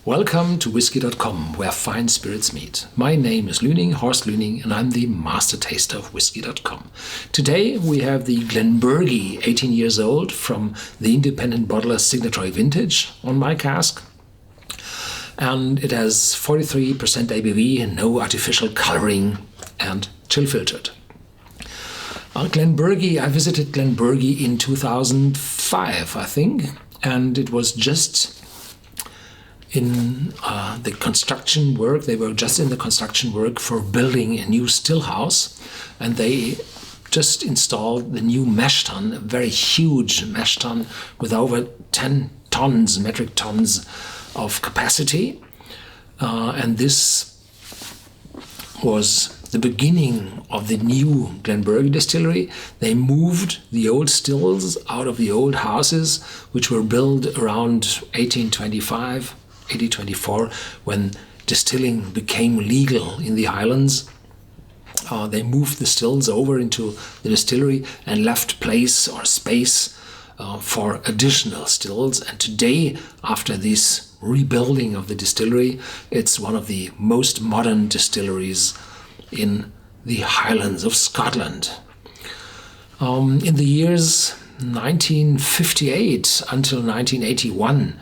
Welcome to Whisky.com, where fine spirits meet. My name is Horst Lüning, and I'm the master taster of Whisky.com. Today we have the Glenburgie, 18 years old, from the independent bottler Signatory Vintage on my cask. And it has 43% ABV, no artificial coloring, and chill filtered. Glenburgie, I visited Glenburgie in 2005, I think, and it was just in the construction work. They were just in the construction work for building a new still house, and they just installed the new mash tun, a very huge mash tun with over 10 tons, metric tons of capacity, and this was the beginning of the new Glenburgie distillery. They moved the old stills out of the old houses, which were built around 1825, 1824, when distilling became legal in the highlands. They moved the stills over into the distillery and left place or space for additional stills. And today, after this rebuilding of the distillery, it's one of the most modern distilleries in the Highlands of Scotland. In the years 1958 until 1981,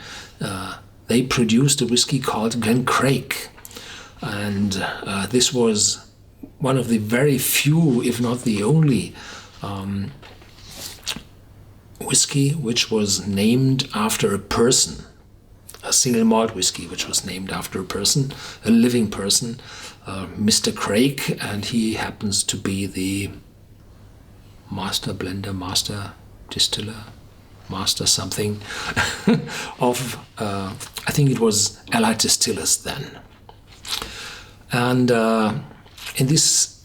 they produced a whiskey called Glencraig, and this was one of the very few, if not the only, whiskey which was named after a person. A single malt whiskey which was named after a person, a living person, Mr. Craig, and he happens to be the master blender, master distiller, master something of, I think it was Allied Distillers then. And in this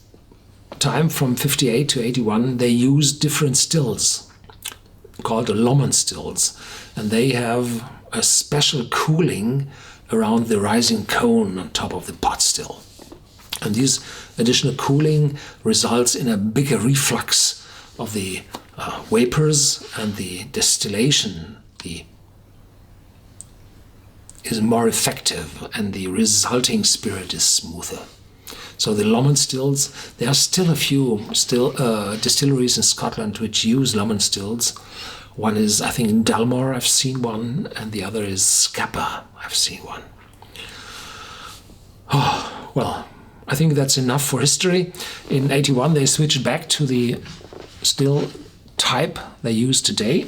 time from 58 to 81, they used different stills called the Lomond stills, and they have a special cooling around the rising cone on top of the pot still. And this additional cooling results in a bigger reflux of the vapors, and the distillation is more effective, and the resulting spirit is smoother. So the Lomond stills, there are still a few distilleries in Scotland which use Lomond stills. One is, I think, in Dalmore, I've seen one, and the other is Scapa, I've seen one. Oh, well, I think that's enough for history. In 81, they switched back to the still type they use today.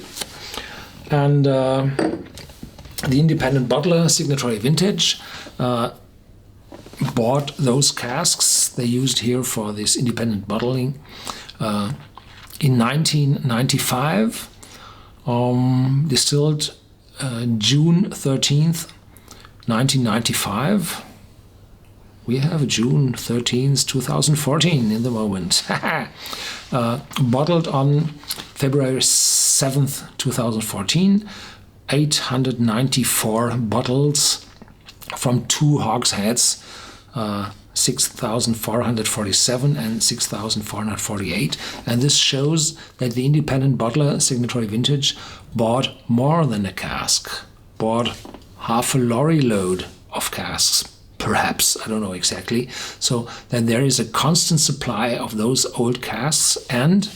And the independent bottler, Signatory Vintage, bought those casks they used here for this independent bottling in 1995. Distilled June 13th, 1995. We have June 13th, 2014 in the moment. Bottled on February 7th, 2014. 894 bottles from two hogsheads, 6,447 and 6,448, and this shows that the independent bottler Signatory Vintage bought more than a cask, bought half a lorry load of casks, perhaps, I don't know exactly. So then there is a constant supply of those old casks, and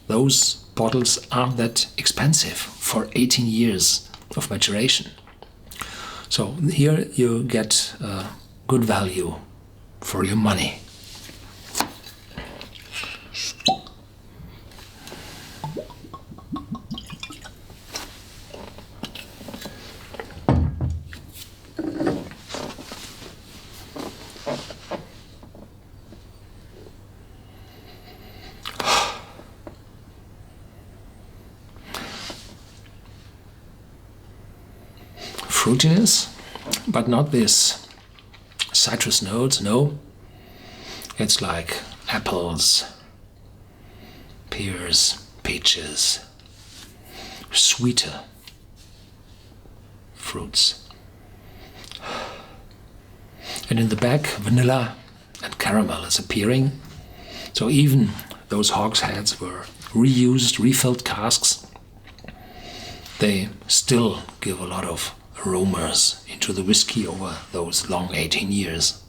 those bottles aren't that expensive for 18 years of maturation. So here you get good value for your money. Fruitiness, but not this citrus notes, no. It's like apples, pears, peaches, sweeter fruits. And in the back, vanilla and caramel is appearing. So even those hogsheads were reused, refilled casks. They still give a lot of aromas into the whiskey over those long 18 years.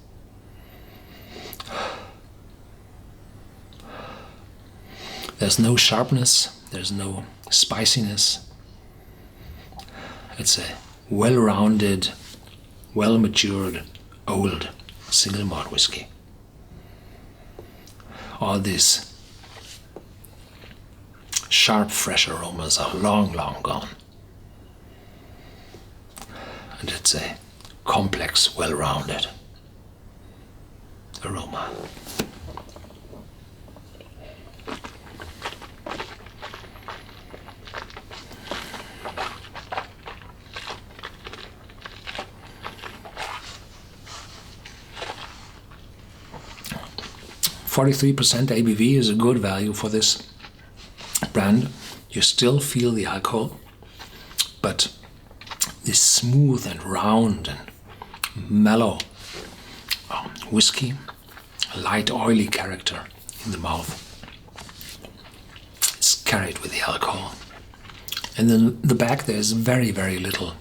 There's no sharpness, there's no spiciness. It's a well-rounded, well-matured, old single malt whiskey. All these sharp, fresh aromas are long, long gone. And it's a complex, well-rounded aroma. .43% ABV is a good value for this brand. You still feel the alcohol, but this smooth and round and mellow whiskey, a light oily character in the mouth. It's carried with the alcohol. And then the back there's very, very little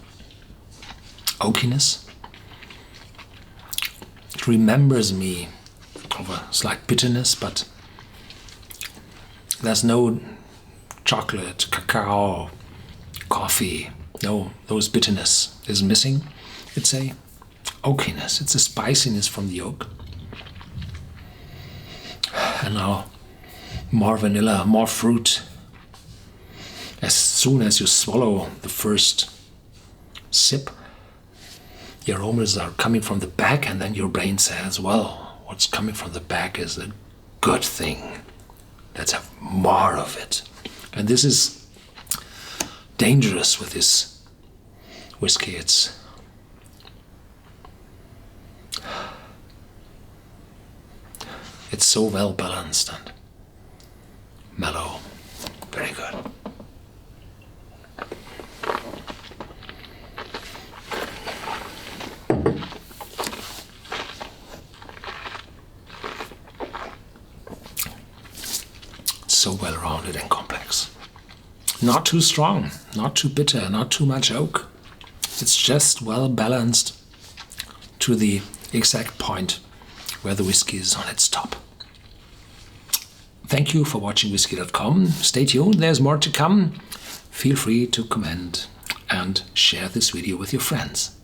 oakiness. It remembers me of a slight bitterness, but there's no chocolate, cacao, coffee. No, those bitterness is missing. It's a oakiness, it's a spiciness from the oak. And now more vanilla, more fruit. As soon as you swallow the first sip, the aromas are coming from the back, and then your brain says, well, what's coming from the back is a good thing. Let's have more of it. And this is dangerous with this whiskey. It's so well balanced and mellow. Very good. So well-rounded and complex. Not too strong, not too bitter, not too much oak. It's just well-balanced to the exact point where the whiskey is on its top. Thank you for watching Whisky.com. Stay tuned, there's more to come. Feel free to comment and share this video with your friends.